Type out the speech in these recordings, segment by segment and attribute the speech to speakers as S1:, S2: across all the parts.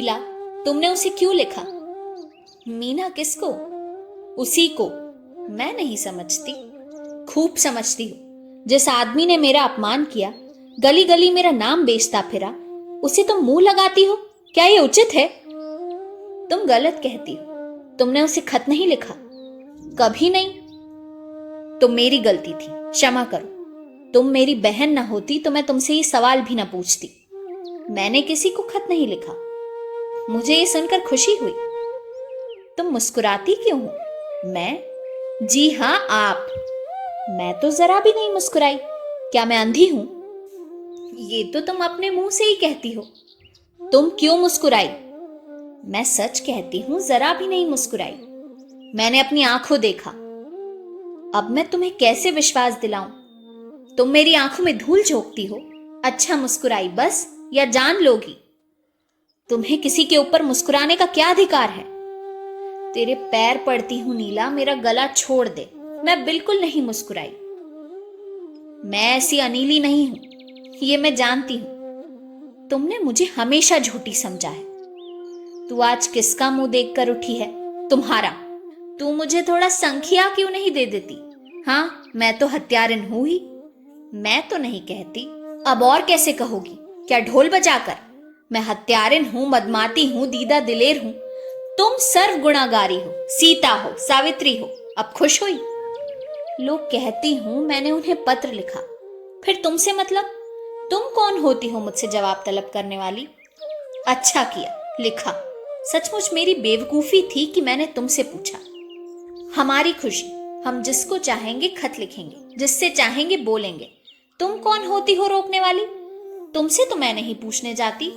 S1: नीला, तुमने उसे क्यों लिखा? मीना, किसको? उसी को। मैं नहीं समझती। खूब समझती हूँ। जिस आदमी ने मेरा अपमान किया, गली गली मेरा नाम बेचता फिरा, उसे तुम मुंह लगाती हो? क्या ये उचित है? तुम गलत कहती हो। तुमने उसे खत नहीं लिखा। कभी नहीं। तो मेरी गलती थी, क्षमा करो। तुम मेरी बहन ना होती तो मैं तुमसे ये सवाल भी ना पूछती। मैंने किसी को खत नहीं लिखा। मुझे ये सुनकर खुशी हुई। तुम मुस्कुराती क्यों हो? मैं? जी हाँ, आप। मैं तो जरा भी नहीं मुस्कुराई। क्या मैं अंधी हूं? ये तो तुम अपने मुंह से ही कहती हो। तुम क्यों मुस्कुराई? मैं सच कहती हूं, जरा भी नहीं मुस्कुराई। मैंने अपनी आंखों देखा। अब मैं तुम्हें कैसे विश्वास दिलाऊं? तुम मेरी आंखों में धूल झोंकती हो। अच्छा, मुस्कुराई बस, या जान लोगी? तुम्हें किसी के ऊपर मुस्कुराने का क्या अधिकार है? तेरे पैर पड़ती हूं नीला, मेरा गला छोड़ दे। मैं बिल्कुल नहीं मुस्कुराई। मैं ऐसी अनीली नहीं हूं, ये मैं जानती हूं। तुमने मुझे हमेशा झूठी समझा है। तू आज किसका मुंह देखकर उठी है? तुम्हारा। तू मुझे थोड़ा संख्या क्यों नहीं दे देती? हाँ, मैं तो हत्यारिन हूं ही। मैं तो नहीं कहती। अब और कैसे कहोगी? क्या ढोल बजाकर? मैं हत्यारिन हूं, मदमाती हूं, दीदा दिलेर हूं। तुम सर्व गुणागारी हो, सीता हो, सावित्री हो। अब खुश हुई? लोग कहती हूं मैंने उन्हें पत्र लिखा। फिर तुमसे मतलब? तुम कौन होती हो मुझसे जवाब तलब करने वाली? अच्छा किया, लिखा। सचमुच मेरी बेवकूफी थी कि मैंने तुमसे पूछा। हमारी खुशी, हम जिसको चाहेंगे खत लिखेंगे, जिससे चाहेंगे बोलेंगे। तुम कौन होती हो रोकने वाली? तुमसे तो मैं नहीं पूछने जाती।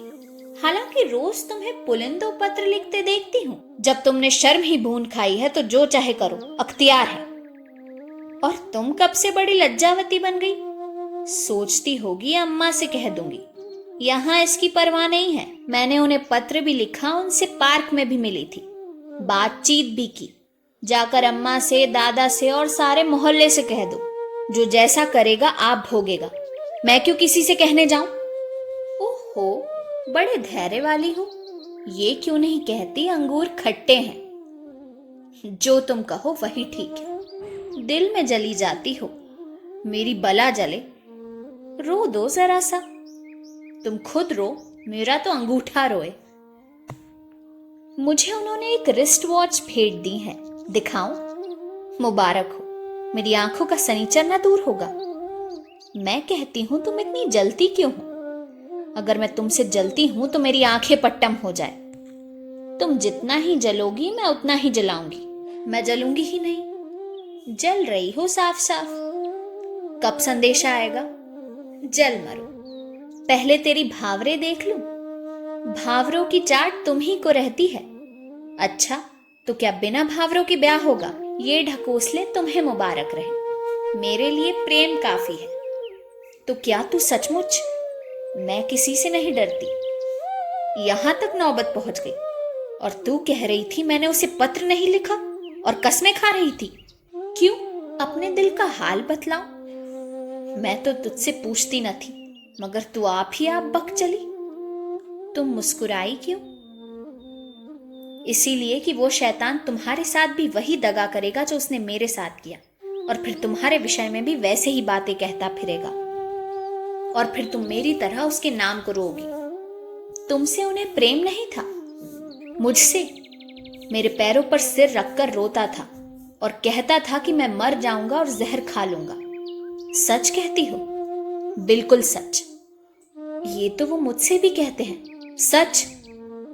S1: हालांकि रोज तुम्हें पुलिंदो पत्र लिखते देखती हूँ। जब तुमने शर्म ही बूंद खाई है तो जो चाहे करो, अख्तियार है। और तुम कब से बड़ी लज्जावती बन गई? सोचती होगी अम्मा से कह दूंगी। यहाँ इसकी परवाह नहीं है। मैंने उन्हें पत्र भी लिखा, उनसे पार्क में भी मिली थी, बातचीत भी की। जाकर अम्मा से, दादा से और सारे मोहल्ले से कह दो, जो जैसा करेगा आप भोगेगा। मैं क्यों किसी से कहने जाऊं? ओहो, बड़े धैर्य वाली हो। ये क्यों नहीं कहती अंगूर खट्टे हैं? जो तुम कहो वही ठीक है। दिल में जली जाती हो। मेरी बला जले। रो दो जरा सा। तुम खुद रो, मेरा तो अंगूठा रोए। मुझे उन्होंने एक रिस्ट वॉच भेंट दी है, दिखाऊं? मुबारक हो। मेरी आंखों का सनीचर ना दूर होगा। मैं कहती हूं तुम इतनी जलती क्यों हो? अगर मैं तुमसे जलती हूं तो मेरी आंखें पट्टम हो जाए। तुम जितना ही जलोगी मैं उतना ही जलाऊंगी। मैं जलूंगी ही नहीं। जल रही हो साफ साफ। कब संदेशा आएगा? जल मरो। पहले तेरी भावरे देख लूं। भावरों की चाट तुम ही को रहती है। अच्छा, तो क्या बिना भावरों के ब्याह होगा? ये ढकोसले तुम्हें मुबारक रहे। मेरे लिए प्रेम काफी है। तो क्या तू सचमुच? मैं किसी से नहीं डरती। यहां तक नौबत पहुंच गई और तू कह रही थी मैंने उसे पत्र नहीं लिखा, और कसमें खा रही थी। क्यों? अपने दिल का हाल बतलाऊं? मैं तो तुझसे पूछती न थी, मगर तू आप ही आप बक चली। तुम मुस्कुराई क्यों? इसीलिए कि वो शैतान तुम्हारे साथ भी वही दगा करेगा जो उसने मेरे साथ किया, और फिर तुम्हारे विषय में भी वैसे ही बातें कहता फिरेगा, और फिर तुम मेरी तरह उसके नाम को रोगी। तुमसे उन्हें प्रेम नहीं था? मुझसे? मेरे पैरों पर सिर रखकर रोता था और कहता था कि मैं मर जाऊंगा और जहर खा लूंगा। सच कहती हो? बिल्कुल सच। ये तो वो मुझसे भी कहते हैं। सच,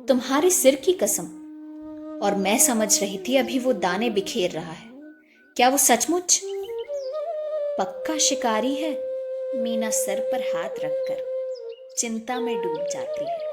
S1: तुम्हारे सिर की कसम। और मैं समझ रही थी अभी वो दाने बिखेर रहा है। क्या वो सचमुच? पक्का शिकारी है। मीना सर पर हाथ रखकर चिंता में डूब जाती है।